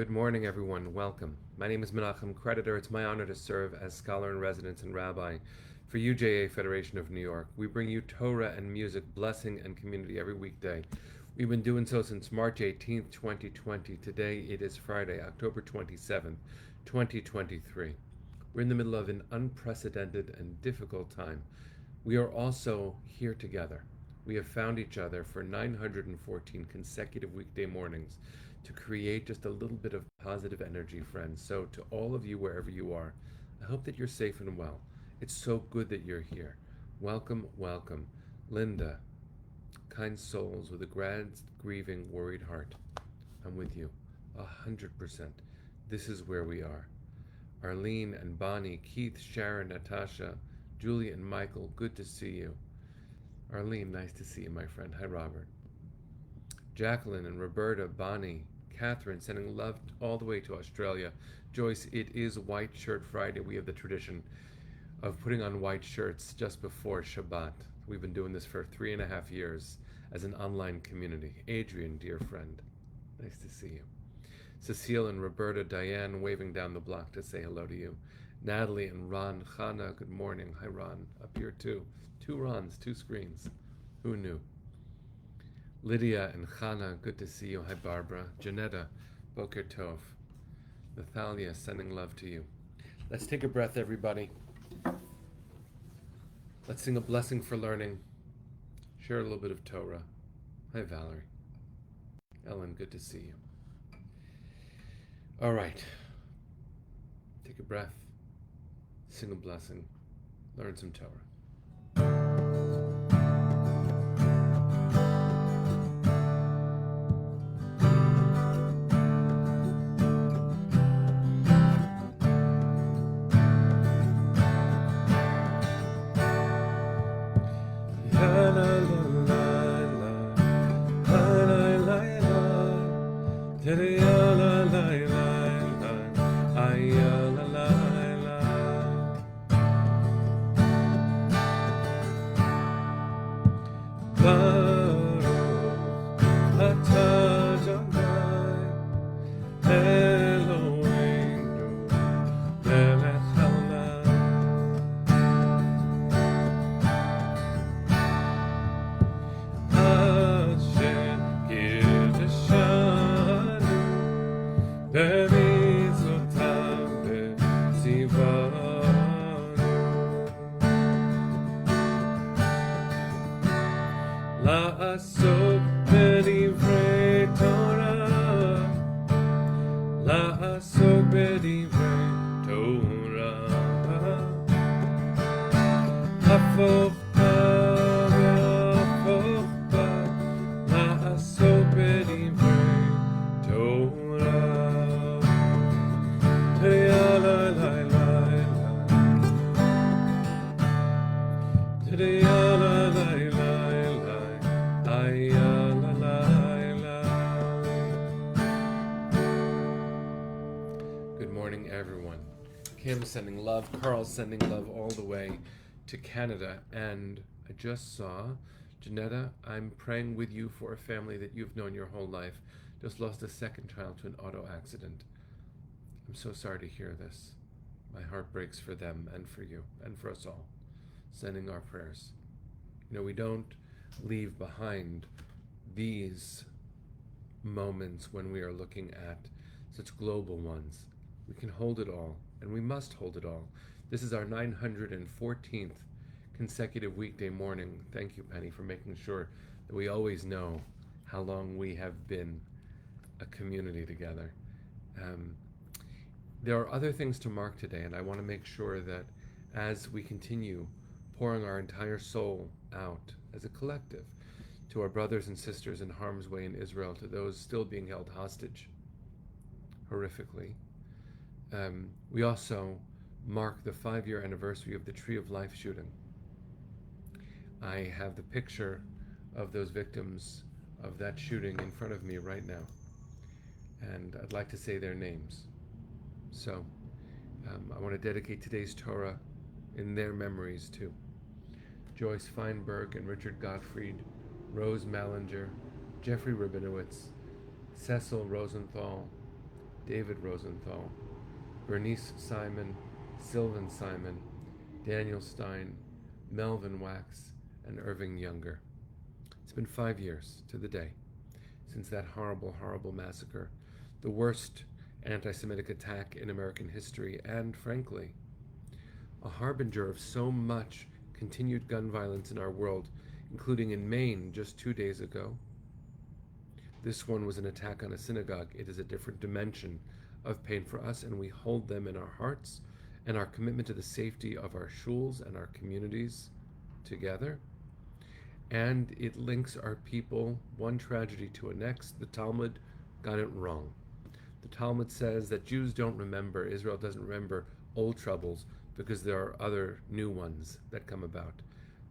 Good morning, everyone. Welcome. My name is Menachem Creditor. It's my honor to serve as scholar in residence and rabbi for UJA Federation of New York. We bring you Torah and music, blessing, and community every weekday. We've been doing so since March 18th, 2020. Today it is Friday, October 27th, 2023. We're in the middle of an unprecedented and difficult time. We are also here together. We have found each other for 914 consecutive weekday mornings to create just a little bit of positive energy, friends. So, to all of you, wherever you are, I hope that you're safe and well. It's so good that you're here. Welcome, welcome. Linda, kind souls with a grand, grieving, worried heart. I'm with you, 100%. This is where we are. Arlene and Bonnie, Keith, Sharon, Natasha, Julie, and Michael, good to see you. Arlene, nice to see you, my friend. Hi, Robert. Jacqueline and Roberta, Bonnie, Catherine, sending love all the way to Australia. Joyce, it is White Shirt Friday. We have the tradition of putting on white shirts just before Shabbat. We've been doing this for 3.5 years as an online community. Adrian, dear friend, nice to see you. Cecile and Roberta, Diane, waving down the block to say hello to you. Natalie and Ron, Chana, good morning. Hi, Ron, up here too. Two Rons, two screens. Who knew? Lydia and Chana, good to see you. Hi, Barbara. Janetta, Boker Tov. Nathalia, sending love to you. Let's take a breath, everybody. Let's sing a blessing for learning. Share a little bit of Torah. Hi, Valerie. Ellen, good to see you. All right. Take a breath. Sing a blessing. Learn some Torah. Good morning, everyone. Kim sending love, Carl sending love all the way to Canada, and I just saw Janetta, I'm praying with you for a family that you've known your whole life, just lost a second child to an auto accident. I'm so sorry to hear this. My heart breaks for them and for you and for us all. Sending our prayers. You know, we don't leave behind these moments when we are looking at such global ones. We can hold it all, and we must hold it all. This is our 914th consecutive weekday morning. Thank you, Penny, for making sure that we always know how long we have been a community together. There are other things to mark today, and I want to make sure that as we continue pouring our entire soul out as a collective to our brothers and sisters in harm's way in Israel, to those still being held hostage horrifically, we also mark the 5-year anniversary of the Tree of Life shooting. I have the picture of those victims of that shooting in front of me right now, and I'd like to say their names. So I want to dedicate today's Torah in their memories too. Joyce Feinberg and Richard Gottfried, Rose Mallinger, Jeffrey Rabinowitz, Cecil Rosenthal, David Rosenthal, Bernice Simon, Sylvan Simon, Daniel Stein, Melvin Wax, and Irving Younger. It's been 5 years to the day since that horrible, horrible massacre, the worst anti-Semitic attack in American history, and frankly, a harbinger of so much continued gun violence in our world, including in Maine just 2 days ago. This one was an attack on a synagogue. It is a different dimension of pain for us, and we hold them in our hearts, and our commitment to the safety of our shuls and our communities together. And it links our people, one tragedy to a next. The Talmud got it wrong. The Talmud says that Jews don't remember, Israel doesn't remember old troubles because there are other new ones that come about.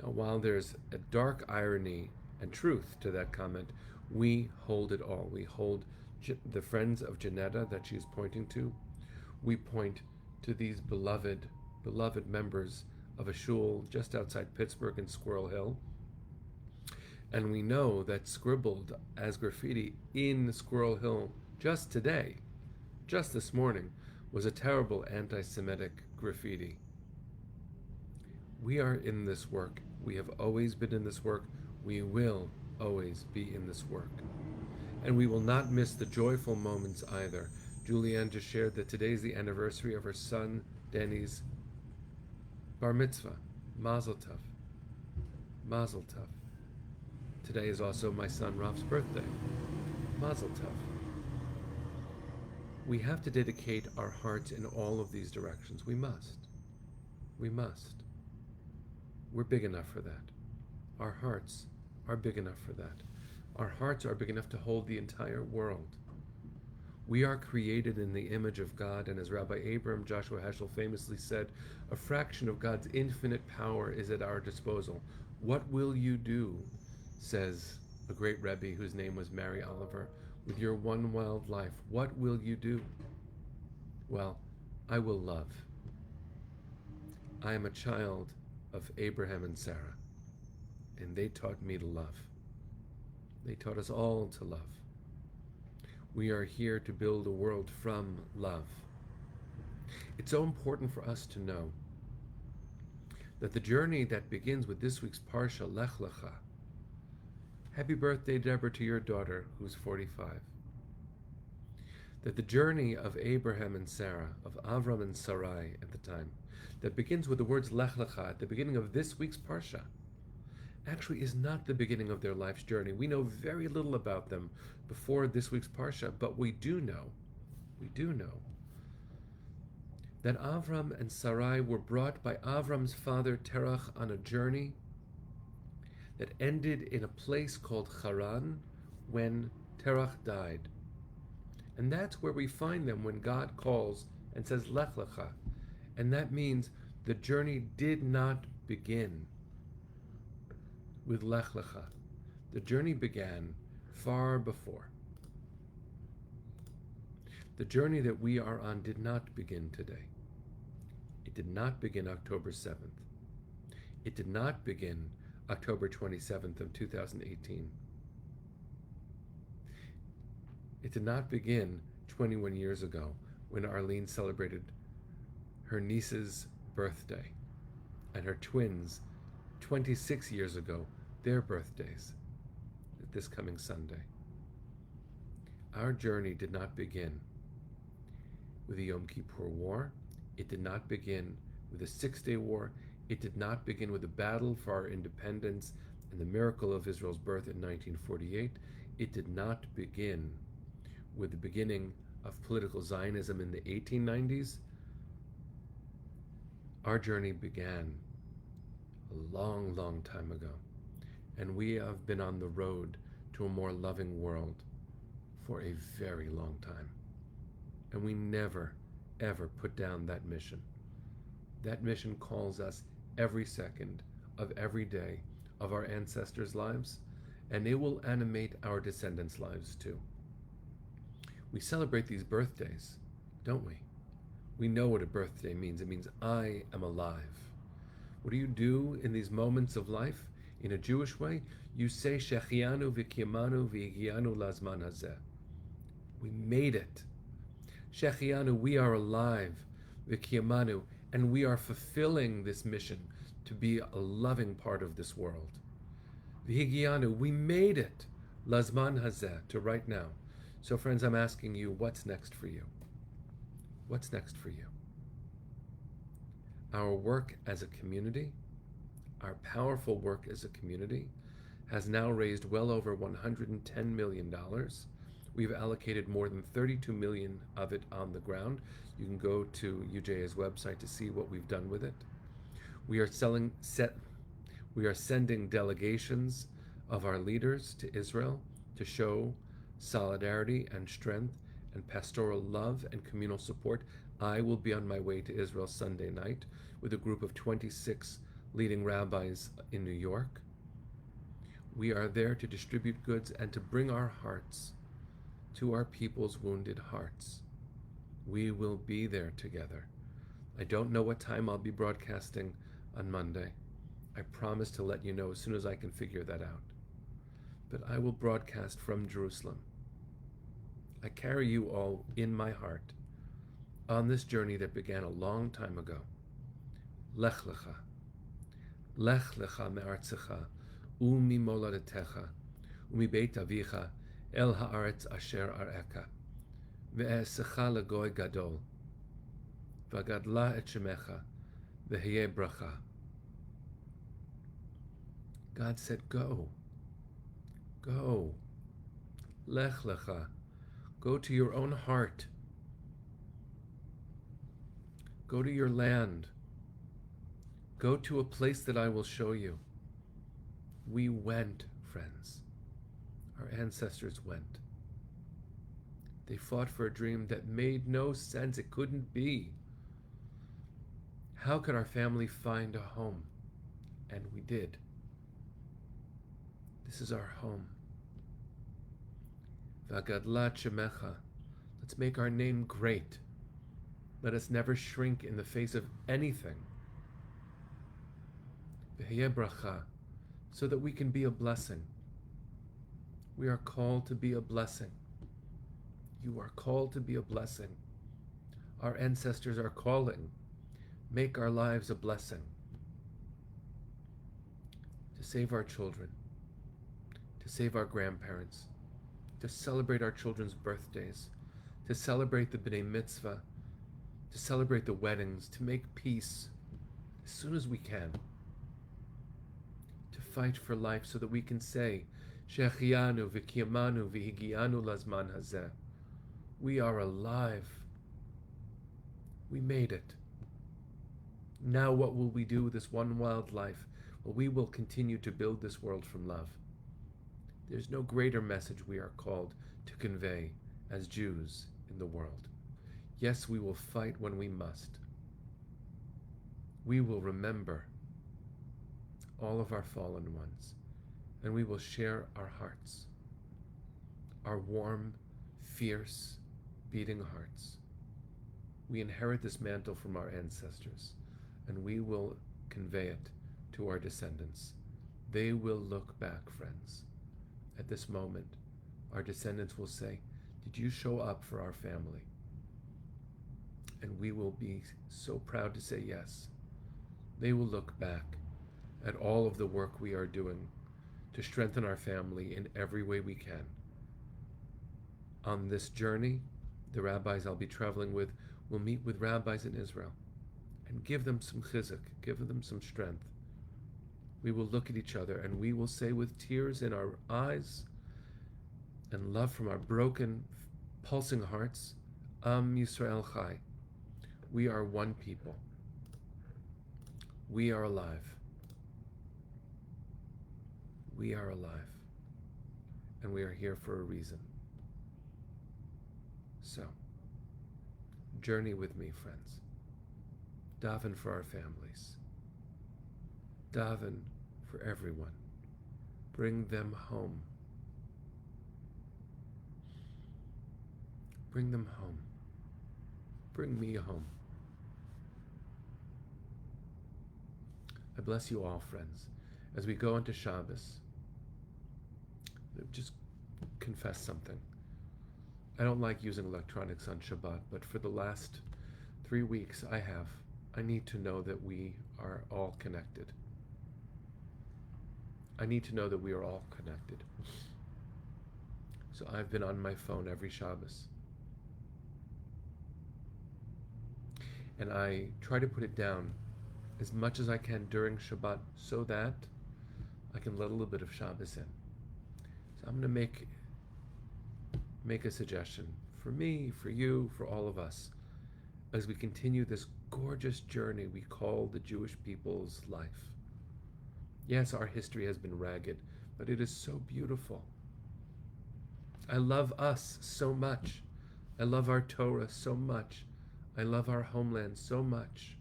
Now, while there's a dark irony and truth to that comment, we hold it all. We hold the friends of Janetta that she's pointing to. We point to these beloved members of a shul just outside Pittsburgh in Squirrel Hill. And we know that scribbled as graffiti in Squirrel Hill just today, just this morning, was a terrible anti-Semitic graffiti. We are in this work. We have always been in this work. We will always be in this work. And we will not miss the joyful moments either. Julianne just shared that today is the anniversary of her son, Danny's bar mitzvah. Mazel tov. Mazel tov. Today is also my son Raf's birthday. Mazel tov. We have to dedicate our hearts in all of these directions. We must. We must. We're big enough for that. Our hearts are big enough for that. Our hearts are big enough to hold the entire world. We are created in the image of God, and as Rabbi Abram Joshua Heschel famously said, a fraction of God's infinite power is at our disposal. What will you do, says a great Rebbe whose name was Mary Oliver, with your one wild life? What will you do? Well, I will love. I am a child of Abraham and Sarah, and they taught me to love. They taught us all to love. We are here to build a world from love. It's so important for us to know that the journey that begins with this week's Parsha, Lech Lecha. Happy birthday, Deborah, to your daughter, who's 45. That the journey of Abraham and Sarah, of Avram and Sarai at the time, that begins with the words Lech Lecha at the beginning of this week's Parsha, actually is not the beginning of their life's journey. We know very little about them before this week's Parsha, but we do know that Avram and Sarai were brought by Avram's father Terach on a journey that ended in a place called Haran when Terach died. And that's where we find them when God calls and says Lech Lecha. And that means the journey did not begin with Lech Lecha. The journey began far before. The journey that we are on did not begin today. It did not begin October 7th. It did not begin October 27th of 2018. It did not begin 21 years ago when Arlene celebrated her niece's birthday and her twins 26 years ago, their birthdays, this coming Sunday. Our journey did not begin with the Yom Kippur War. It did not begin with the Six-Day War. It did not begin with the battle for our independence and the miracle of Israel's birth in 1948. It did not begin with the beginning of political Zionism in the 1890s. Our journey began a long, long time ago, and we have been on the road to a more loving world for a very long time. And we never, ever put down that mission. That mission calls us every second of every day of our ancestors' lives, and it will animate our descendants' lives too. We celebrate these birthdays, don't we? We know what a birthday means. It means I am alive. What do you do in these moments of life? In a Jewish way, you say Shechianu v'kiyamanu v'higianu lazman hazeh. We made it Shechianu, we are alive. V'kiyamanu, and we are fulfilling this mission to be a loving part of this world. V'higianu, we made it. Lazman hazeh, to right now. So friends, I'm asking you, what's next for you? What's next for you? Our work as a community, our powerful work as a community, has now raised well over $110 million. We've allocated more than 32 million of it on the ground. You can go to UJA's website to see what we've done with it. We are sending delegations of our leaders to Israel to show solidarity and strength and pastoral love and communal support. I will be on my way to Israel Sunday night with a group of 26 leading rabbis in New York. We are there to distribute goods and to bring our hearts to our people's wounded hearts. We will be there together. I don't know what time I'll be broadcasting on Monday. I promise to let you know as soon as I can figure that out. But I will broadcast from Jerusalem. I carry you all in my heart on this journey that began a long time ago. Lech lecha. Lech lecha me'artzecha u'mi moladetecha u'mi beit avicha el haaretz asher areka ve'esecha legoy gadol v'gadla et shemecha v'heye bracha. God said, go. Go. Lech lecha. Go to your own heart. Go to your land. Go to a place that I will show you. We went, friends. Our ancestors went. They fought for a dream that made no sense. It couldn't be. How could our family find a home? And we did. This is our home. V'agadla shemecha. Let's make our name great. Let us never shrink in the face of anything. V'heye bracha, so that we can be a blessing. We are called to be a blessing. You are called to be a blessing. Our ancestors are calling. Make our lives a blessing. To save our children. To save our grandparents. To celebrate our children's birthdays. To celebrate the B'nai Mitzvah. To celebrate the weddings. To make peace as soon as we can. To fight for life so that we can say, Shechianu v'kiyamanu v'higianu lazman hazeh. We are alive. We made it. Now what will we do with this one wild life? Well, we will continue to build this world from love. There's no greater message we are called to convey as Jews in the world. Yes, we will fight when we must. We will remember all of our fallen ones, and we will share our hearts, our warm, fierce, beating hearts. We inherit this mantle from our ancestors, and we will convey it to our descendants. They will look back, friends. At this moment, our descendants will say, did you show up for our family? And we will be so proud to say yes. They will look back at all of the work we are doing to strengthen our family in every way we can. On this journey, the rabbis I'll be traveling with will meet with rabbis in Israel and give them some chizuk, give them some strength. We will look at each other and we will say with tears in our eyes and love from our broken, pulsing hearts, Am Yisrael Chai. We are one people. We are alive. We are alive. And we are here for a reason. So, journey with me, friends. Daven for our families. Daven for everyone. Bring them home. Bring them home. Bring me home. I bless you all, friends. As we go into Shabbos, just confess something. I don't like using electronics on Shabbat, but for the last 3 weeks I have. I need to know that we are all connected. I need to know that we are all connected. So I've been on my phone every Shabbos. And I try to put it down as much as I can during Shabbat so that I can let a little bit of Shabbos in. So I'm going to make a suggestion for me, for you, for all of us, as we continue this gorgeous journey we call the Jewish people's life. Yes, our history has been ragged, but it is so beautiful. I love us so much. I love our Torah so much. I love our homeland so much.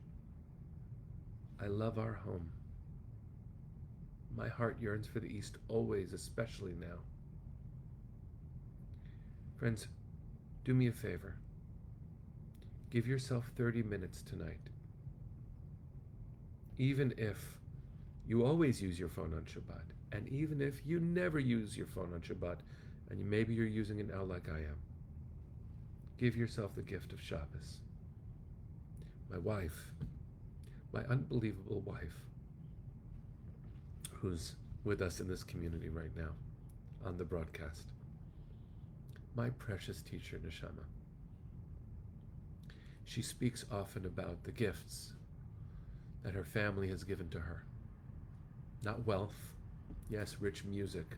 I love our home. My heart yearns for the East always, especially now. Friends, do me a favor. Give yourself 30 minutes tonight. Even if you always use your phone on Shabbat, and even if you never use your phone on Shabbat, and maybe you're using it now like I am, give yourself the gift of Shabbos. My wife, my unbelievable wife, who's with us in this community right now on the broadcast, my precious teacher, Neshama. She speaks often about the gifts that her family has given to her. Not wealth, yes, rich music,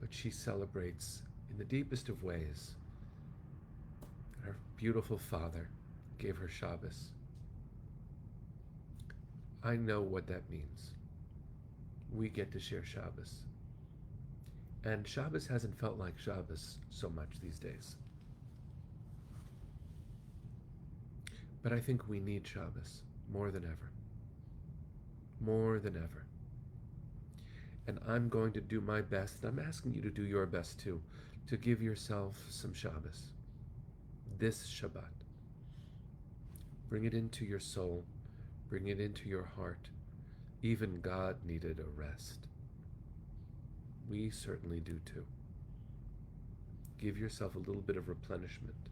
but she celebrates in the deepest of ways that her beautiful father gave her Shabbos. I know what that means. We get to share Shabbos. And Shabbos hasn't felt like Shabbos so much these days. But I think we need Shabbos more than ever. More than ever. And I'm going to do my best, and I'm asking you to do your best too, to give yourself some Shabbos. This Shabbat. Bring it into your soul. Bring it into your heart. Even God needed a rest. We certainly do too. Give yourself a little bit of replenishment.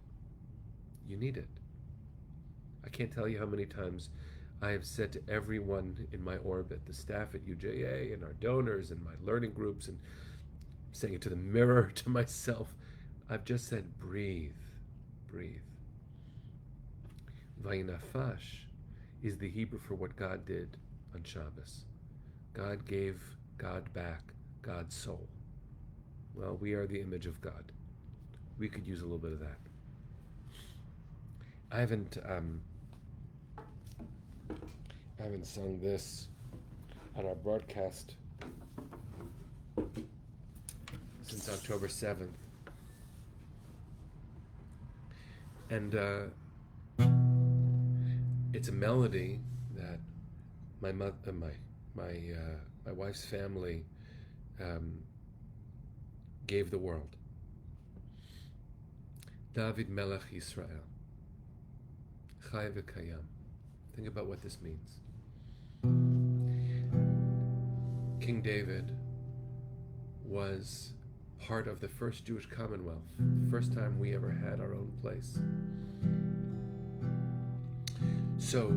You need it. I can't tell you how many times I have said to everyone in my orbit, the staff at UJA and our donors and my learning groups, and saying it to the mirror, to myself, I've just said, breathe, breathe. Vayinafash is the Hebrew for what God did on Shabbos. God gave God back, God's soul. Well, we are the image of God. We could use a little bit of that. I haven't sung this on our broadcast since October 7th. And it's a melody that my wife's family gave the world. David Melech Yisrael. Chai v'kayam. Think about what this means. King David was part of the first Jewish Commonwealth, the first time we ever had our own place. So,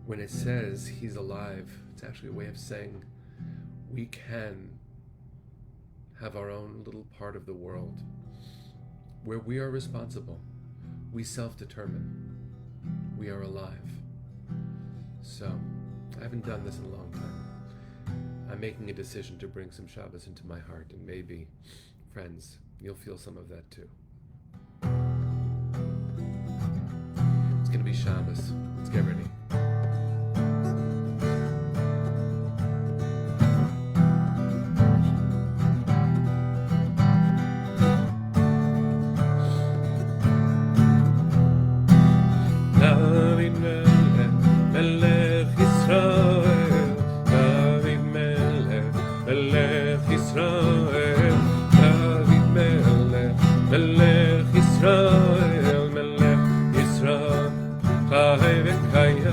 when it says he's alive, it's actually a way of saying we can have our own little part of the world where we are responsible. We self-determine. We are alive. So, I haven't done this in a long time. I'm making a decision to bring some Shabbos into my heart, and maybe, friends, you'll feel some of that too. It's going to be Shabbos. Let's get ready. Melech Yisrael, Melech Yisrael, Chai v'kayam.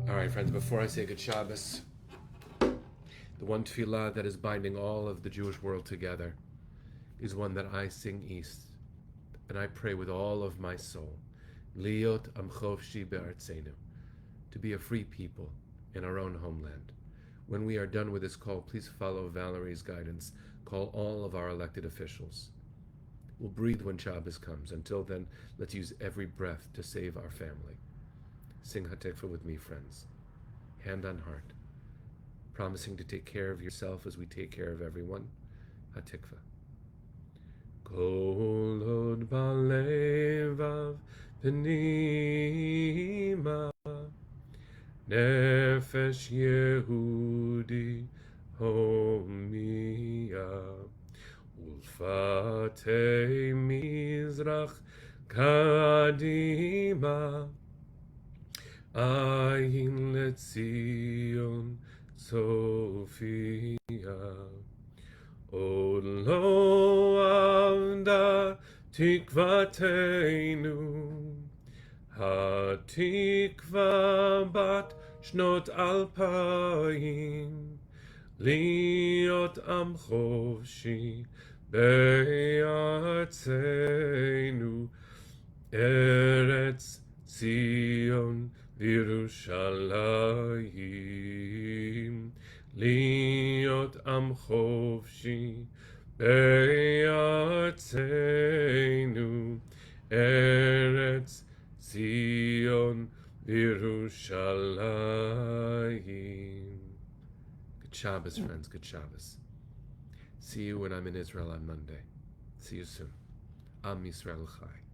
All right, friends, before I say good Shabbos, the one tefillah that is binding all of the Jewish world together is one that I sing east, and I pray with all of my soul, Liot am chovshi be'artzenu, to be a free people in our own homeland. When we are done with this call, please follow Valerie's guidance. Call all of our elected officials. We'll breathe when Shabbos comes. Until then, let's use every breath to save our family. Sing Hatikva with me, friends. Hand on heart. Promising to take care of yourself as we take care of everyone. Hatikva. Kol od balevav penima nefesh Yehudi homia ulfatei mizrach kadima ayin letzion Sophia. Od lo avda tikvatenu, hatikva bat shnot alpayim, liot am chovshi be'artzenu, Eretz Zion Yerushalayim, Liot am chovshi be'artzenu, Eretz Zion Yerushalayim. Good Shabbos, friends, good Shabbos. See you when I'm in Israel on Monday. See you soon. Am Yisrael Chai.